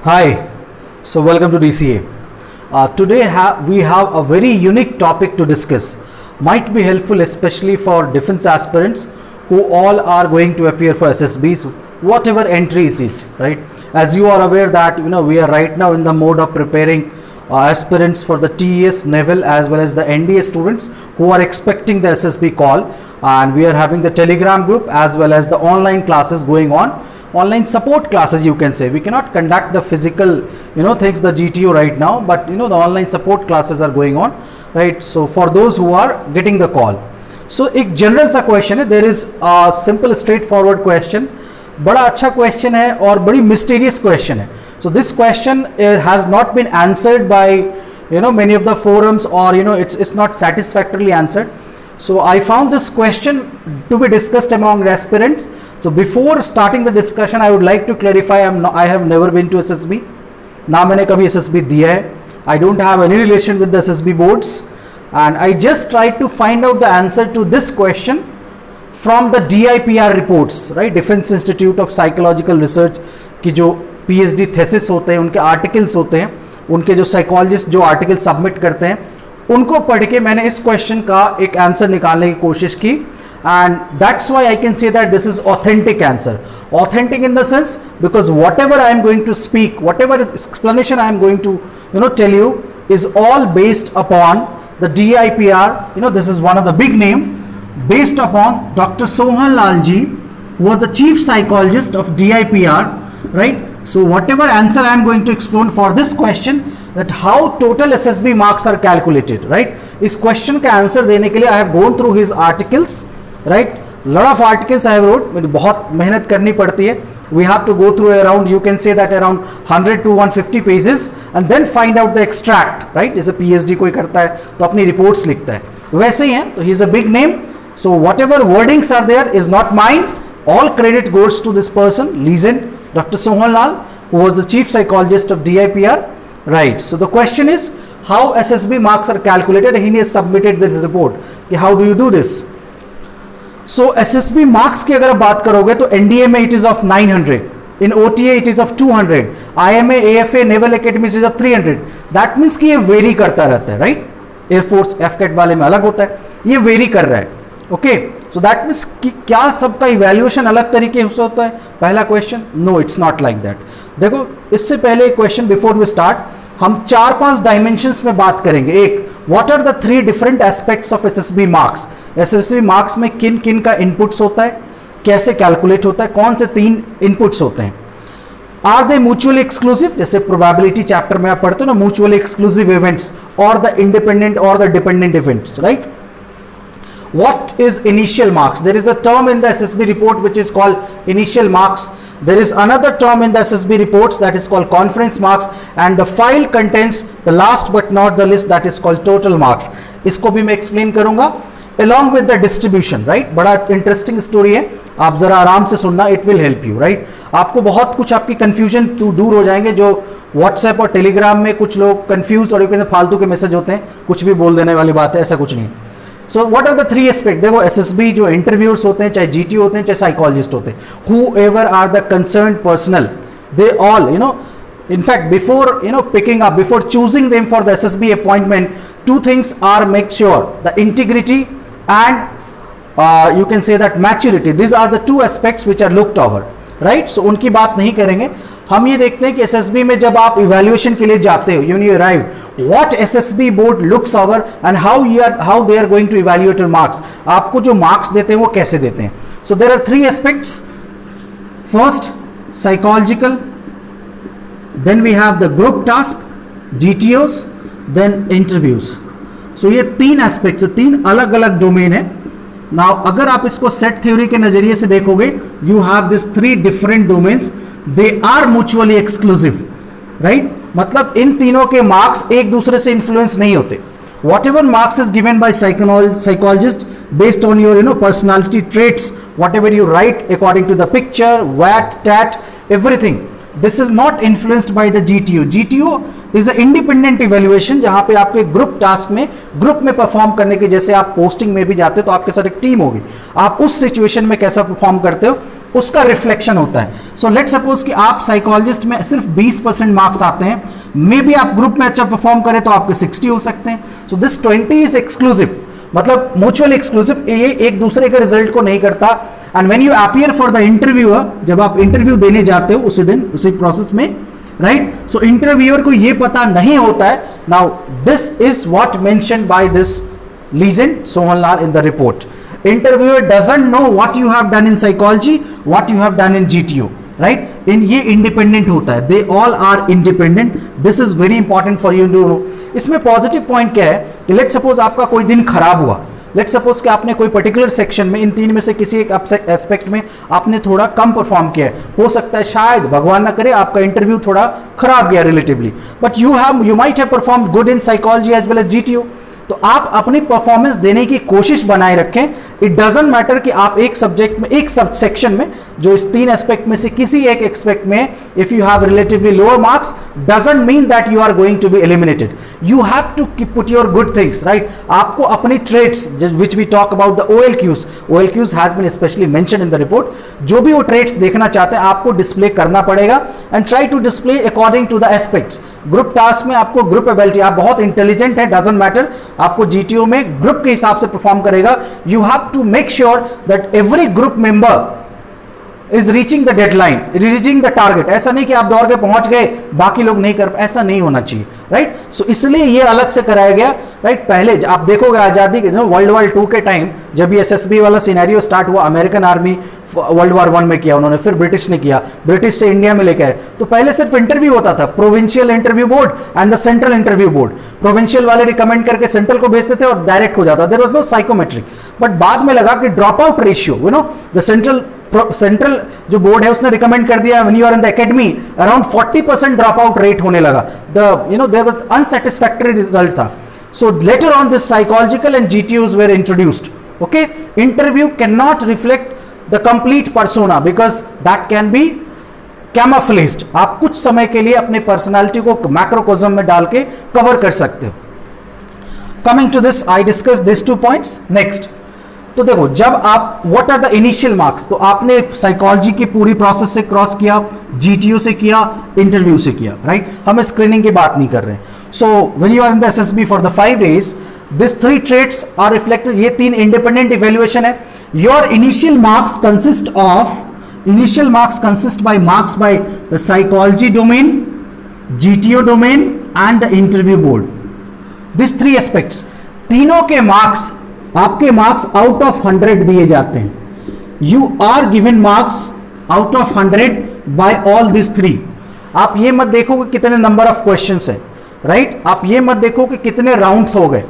Hi, so welcome to DCA. Today we have a very unique topic to discuss. Might be helpful especially for defense aspirants who all are going to appear for SSBs, whatever entry is it, right? As you are aware that we are right now in the mode of preparing aspirants for the TES, Naval as well as the NDA students who are expecting the SSB call, and we are having the Telegram group as well as the online classes going on. Online support classes, you can say. We cannot conduct the physical things, the GTO right now, but the online support classes are going on, right? So for those who are getting the call, so एक general सा question है, there is a simple straightforward question, बड़ा अच्छा question है और बड़ी mysterious question है. So this question has not been answered by many of the forums, or it's not satisfactorily answered. So I found this question to be discussed among aspirants. So before starting the discussion, I would like to clarify I have never been to SSB. ना मैंने कभी SSB दिया है. I don't have any relation with the SSB boards, and I just tried to find out the answer to this question from the DIPR reports, right? Defense Institute of Psychological Research की जो PhD thesis होते हैं, उनके articles होते हैं, उनके जो psychologist जो article submit करते हैं, उनको पढ़ के मैंने इस question का एक answer निकालने की कोशिश की. And that's why I can say that this is authentic answer. Authentic in the sense, because whatever I am going to speak, whatever explanation I am going to tell you is all based upon the DIPR. This is one of the big name, based upon Dr. Sohan Lalji, who was the chief psychologist of DIPR, right? So whatever answer I am going to explain for this question, that how total SSB marks are calculated, right? इस question का answer देने के लिए I have gone through his articles, right? Lot of articles I have wrote. मुझे बहुत मेहनत करनी पड़ती है. We have to go through around, you can say that around 100 to 150 pages and then find out the extract, right? जैसे PhD कोई करता है तो अपनी reports लिखता है, वैसे ही है. तो he is a big name, so whatever wordings are there is not mine. All credit goes to this person, legend Dr. Sohan Lal, who was the chief psychologist of DIPR, right? So the question is how SSB marks are calculated. He has submitted this report. How do you do this? So SSB marks की अगर आप बात करोगे तो NDA में it is of 900, in OTA it is of 200, IMA, AFA, Naval Academy is of 300. That means कि ये very करता रहता है, राइट? एयरफोर्स एफकेट वाले में अलग होता है, ये वेरी कर रहा है. ओके, सो दैट मीन्स कि क्या सबका इवैल्यूएशन अलग तरीके से होता है? पहला question, no it's not like that. देखो, इससे पहले क्वेश्चन बिफोर वी स्टार्ट हम 4-5 डायमेंशंस में बात करेंगे. एक, what are the 3 different aspects of SSB marks. SSB marks में किन किन का इनपुट्स होता है, कैसे कैलकुलेट होता है, कौन से 3 इनपुट्स होते हैं. आर दे म्यूचुअली एक्सक्लूसिव, जैसे प्रोबेबिलिटी चैप्टर में आप पढ़ते हो ना, म्यूचुअली एक्सक्लूसिव इवेंट्स और द इंडिपेंडेंट और the dependent events, right? What is initial marks? There is a term in the SSB report which is called initial marks. There is another term in the SSB reports that is called conference marks, and the file contains the last but not the least that is called total marks. इसको भी मैं explain करूंगा along with the distribution, right? बड़ा interesting story है, आप जरा आराम से सुनना, it will help you, right? आपको बहुत कुछ आपकी कंफ्यूजन दूर हो जाएंगे. जो व्हाट्सएप और टेलीग्राम में कुछ लोग कंफ्यूज और फालतू के मैसेज होते हैं, कुछ भी बोल देने वाली बात है, ऐसा कुछ नहीं. So what are the 3 aspect? देखो, एसएसबी जो इंटरव्यूअर्स होते हैं, चाहे जीटीओ होते हैं, चाहे साइकोलॉजिस्ट होते हैं, whoever are the concerned personal, they all in fact before picking up, before choosing them for the SSB appointment, 2 things are make sure: the integrity and you can say that maturity. These are the 2 aspects which are looked over, right? So उनकी बात नहीं करेंगे. हम ये देखते हैं कि SSB में जब आप इवैल्यूएशन के लिए जाते हो, you arrive, what SSB board looks over and how they are going to evaluate your marks. आपको जो मार्क्स देते हैं वो कैसे देते हैं? So there are 3 aspects. First, psychological, then we have the group task, GTOs, then interviews. So ये 3 aspects, 3 अलग अलग डोमेन है. नाउ अगर आप इसको सेट थ्योरी के नजरिए से देखोगे, you have this 3 different domains, they are mutually exclusive, right? मतलब इन तीनों के मार्क्स एक दूसरे से इन्फ्लुएंस नहीं होते. Whatever marks is given by psychologist based on your personality traits, whatever you write according to the picture, वैट, TAT, everything, this is not influenced by the GTO. GTO is a independent evaluation, जहां पे आपके group task में group में perform करने के, जैसे आप पोस्टिंग में भी जाते हो तो आपके साथ एक टीम होगी, आप उस सिचुएशन में कैसा परफॉर्म करते हो उसका रिफ्लेक्शन होता है. सो लेट्स सपोज कि आप साइकोलॉजिस्ट में सिर्फ 20% मार्क्स आते हैं, मे बी आप ग्रुप में अच्छा परफॉर्म करें तो आपके 60 हो सकते हैं. सो दिस 20 इज एक्सक्लूसिव, मतलब म्यूचुअल एक्सक्लूसिव, ये एक दूसरे के रिजल्ट को नहीं करता. And when you appear for the interviewer, जब आप इंटरव्यू देने जाते हो उसी दिन उसी प्रोसेस में, राइट, सो इंटरव्यूअर को ये पता नहीं होता है. Now this is what mentioned by this legend Sohanlal in the report. Interviewer doesn't know what you have done in psychology, what you have done in GTO, right? In ये independent होता है, they all are independent. This is very important for you to know. इसमें positive point क्या है कि let suppose आपका कोई दिन खराब हुआ, लेट सपोज कि आपने कोई पर्टिकुलर सेक्शन में इन तीन में से किसी एक एस्पेक्ट में आपने थोड़ा कम परफॉर्म किया है, हो सकता है शायद भगवान ना करे आपका इंटरव्यू थोड़ा खराब गया relatively, but you might have performed good in psychology as well as GTO. तो आप अपनी परफॉर्मेंस देने की कोशिश बनाए रखें. इट डजंट मैटर कि आप एक सब्जेक्ट में, एक सब सेक्शन में, जो इस तीन एस्पेक्ट में से किसी एक एस्पेक्ट में if you have relatively lower marks doesn't mean that you are going to be eliminated. You have to put your good things, right. आपको अपनी traits which we talk about the OLQs has been specially mentioned in the report, जो भी वो trades देखना चाहते हैं आपको display करना पड़ेगा and try to display according to the aspects. Group task में आपको ग्रुप एबिलिटी, आप बहुत इंटेलिजेंट है, डजंट मैटर, आपको GTO में ग्रुप के हिसाब से परफॉर्म करेगा. You have to make sure that every group member is reaching the deadline, reaching the target. ऐसा नहीं कि आप दौड़ के पहुंच गए बाकी लोग नहीं कर, ऐसा नहीं होना चाहिए, राइट. सो इसलिए ये अलग से कराया गया, राइट. पहले आप देखोगे आजादी के वर्ल्ड वॉर 2 के टाइम जब ये SSB वाला सिनेरियो स्टार्ट हुआ, अमेरिकन आर्मी वर्ल्ड वॉर 1 में किया उन्होंने, फिर ब्रिटिश ने किया, ब्रिटिश से इंडिया में लेके आए. तो पहले सिर्फ इंटरव्यू होता था, provincial interview board and the central interview board. Provincial वाले रिकमेंड करके सेंट्रल को भेजते थे और डायरेक्ट हो जाता, there was no psychometric. But बाद में लगा कि drop out ratio, you know, the central जो बोर्ड है उसने रिकमेंड कर दिया when you are in the academy around 40% drop out rate होने लगा. The you know there was unsatisfactory result था. So later on this psychological and GTOs were introduced. Okay, interview can not reflect the complete persona because that can be camouflaged. आप कुछ समय के लिए अपने personality को मैक्रोकोज्म में डाल के कवर कर सकते हो. Coming to this, I discuss this 2 points. Next, तो देखो जब आप what are the initial marks, तो आपने साइकोलॉजी की पूरी प्रोसेस से क्रॉस किया, GTO से किया, इंटरव्यू से किया, राइट. हम स्क्रीनिंग की बात नहीं कर रहे हैं. So when you are in the SSB for the 5 days, this 3 traits are reflected. ये 3 इंडिपेंडेंट इवेल्युएशन है. Your initial marks consist by marks by the psychology domain, GTO domain and the interview board. These 3 aspects, तीनों के marks, आपके marks out of 100 दिए जाते हैं. You are given marks out of 100 by all this 3. आप ये मत देखो कि कितने नंबर ऑफ क्वेश्चंस है, राइट. आप ये मत देखो कि कितने राउंड्स हो गए.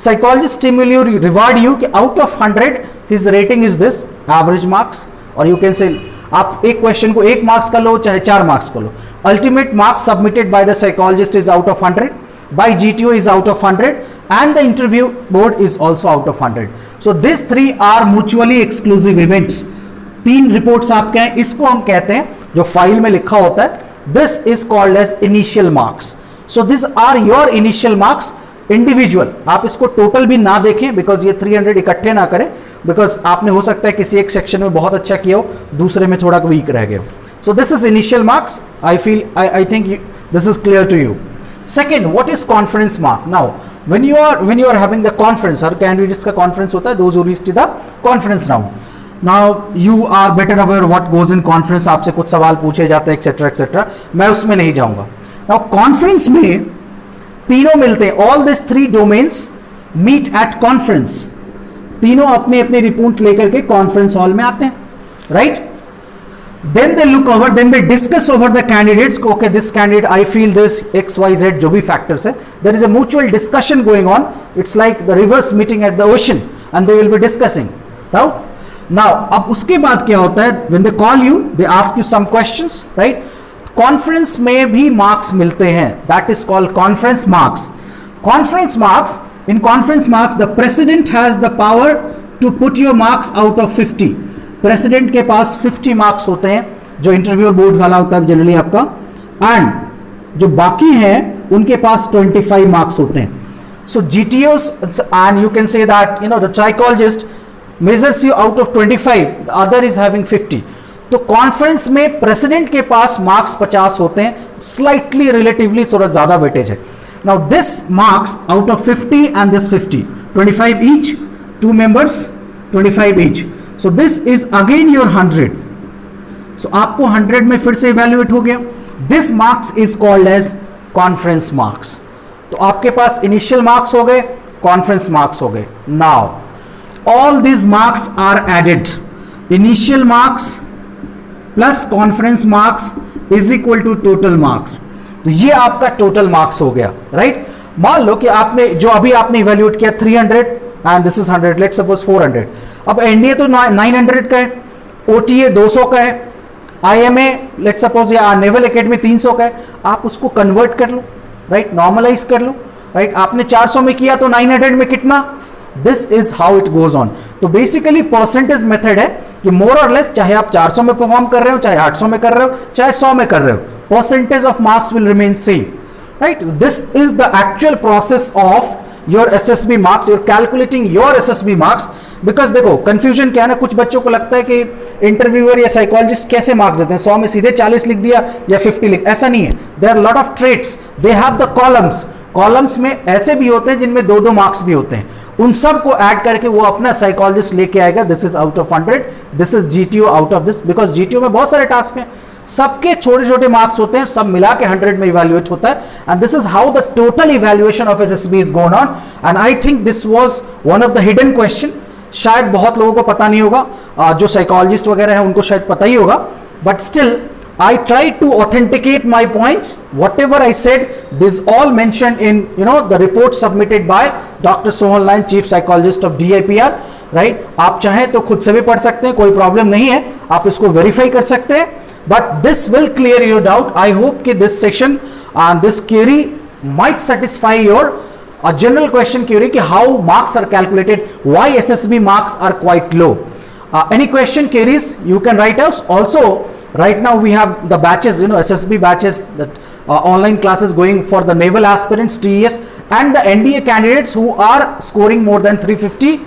साइकोलॉजिस्ट रिवार्ड यू कि out of 100 his rating is this average marks. और यू कैन से आप एक क्वेश्चन को 1 मार्क्स का लो चाहे 4 मार्क्स का लो. Ultimate marks submitted by the psychologist is out of 100, by GTO is out of 100 and the interview board is also out of 100. So these 3 are mutually exclusive events. 3 reports आपके हैं, इसको हम कहते हैं जो फाइल में लिखा होता है, this is called as initial marks. So these are your initial marks individual. आप इसको टोटल भी ना देखें बिकॉज ये 300 इकट्ठे ना करें, बिकॉज आपने हो सकता है किसी एक सेक्शन में बहुत अच्छा किया हो, दूसरे में थोड़ा वीक रह गया. So this is initial marks. I think this is clear to you. Second, what is conference mark? Now, when you are having the conference, her candidates का conference होता है, those who reached the conference round. Now, you are better aware what goes in conference. आपसे कुछ सवाल पूछे जाते हैं, etc. etc. मैं उसमें नहीं जाऊंगा. Now, conference में तीनों मिलते हैं. All these 3 domains meet at conference. तीनों अपने अपने रिपोर्ट लेकर के कॉन्फ्रेंस हॉल में आते हैं, right? Then they look over, then they discuss over the candidates. Okay, this candidate, I feel this X, Y, Z, जो भी factors है. There is a mutual discussion going on. It's like the rivers meeting at the ocean, and they will be discussing. Now, अब उसके बाद क्या होता है? When they call you, they ask you some questions, right? Conference में भी marks मिलते हैं. That is called conference marks. Conference marks. In conference marks, the president has the power to put your marks out of 50. President के पास 50 marks होते हैं जो interview board वाला होता है जनरली आपका. एंड जो बाकी हैं उनके पास 25 मार्क्स होते हैं. So GTOs, and you can say that the trichologist measures you out of 25, the other is having 50. तो कॉन्फ्रेंस में प्रेसिडेंट के पास मार्क्स 50 होते हैं, स्लाइटली रिलेटिवली थोड़ा ज्यादा वेटेज है. Now this marks out of 50 and this 50, 25 each, 2 members 25 each. So this is again your 100. सो आपको 100 में फिर से इवेल्युएट हो गया. This marks is called as conference marks. तो आपके पास इनिशियल मार्क्स हो गए, कॉन्फ्रेंस मार्क्स हो गए. Now all these marks are added. Initial marks plus conference marks is equal to total marks. तो ये आपका टोटल मार्क्स हो गया, राइट. मान लो कि आपने जो अभी आपने इवेल्युएट किया 300 and this is 100, let's suppose 400. अब एनडीए तो 900 का है, ओटीए 200 का है, आईएमए लेट्स सपोज या नेवल एकेडमी 300 का है. आप उसको कन्वर्ट कर लो, राइट, नॉर्मलाइज कर लो, राइट. आपने 400 में किया तो 900 में कितना. This is how it goes on. तो बेसिकली परसेंटेज मेथड है कि मोर और लेस, चाहे आप 400 में परफॉर्म कर रहे हो, चाहे 800 में कर रहे हो, चाहे 100 में कर रहे हो, percentage of marks will remain same, right. This is the actual process of your SSB marks, your calculating your SSB marks. Because देखो कंफ्यूजन क्या है ना, कुछ बच्चों को लगता है कि इंटरव्यूअर या साइकोलॉजिस्ट कैसे मार्क्स देते हैं, 100 में सीधे 40 लिख दिया या 50 लिख, ऐसा नहीं है. There are lot of traits, they have the columns. Columns में ऐसे भी होते हैं जिनमें 2-2 मार्क्स भी होते हैं. उन सब को ऐड करके वो अपना साइकोलॉजिस्ट लेके आएगा. This is out of 100, this is GTO out of this. Because GTO में बहुत सारे टास्क हैं, सबके छोटे छोटे मार्क्स होते हैं, सब मिला के 100 में इवैल्यूएट होता है. And this is how the total evaluation of SSB is gone on. And I think this was one of the hidden question. शायद बहुत लोगों को पता नहीं होगा, जो साइकोलॉजिस्ट वगैरह हैं उनको शायद पता ही होगा, but still I tried to authenticate my points. Whatever I said, this all mentioned in the report submitted by Dr. Sohan Lain, Chief Psychologist of DIPR. Right? आप चाहें तो खुद से भी पढ़ सकते हैं, कोई प्रॉब्लम नहीं है, आप इसको वेरीफाई कर सकते हैं. But this will clear your doubt. I hope कि this section and this query might satisfy your general question query कि how marks are calculated, why SSB marks are quite low. Any question queries you can write us. Also, right now we have the batches, SSB batches, that online classes going for the naval aspirants, TES, and the NDA candidates who are scoring more than 350.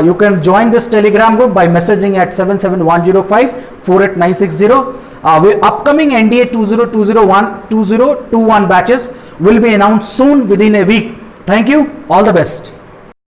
You can join this telegram group by messaging at 77105 48960. Upcoming NDA 2021 batches will be announced soon within a week. Thank you. All the best.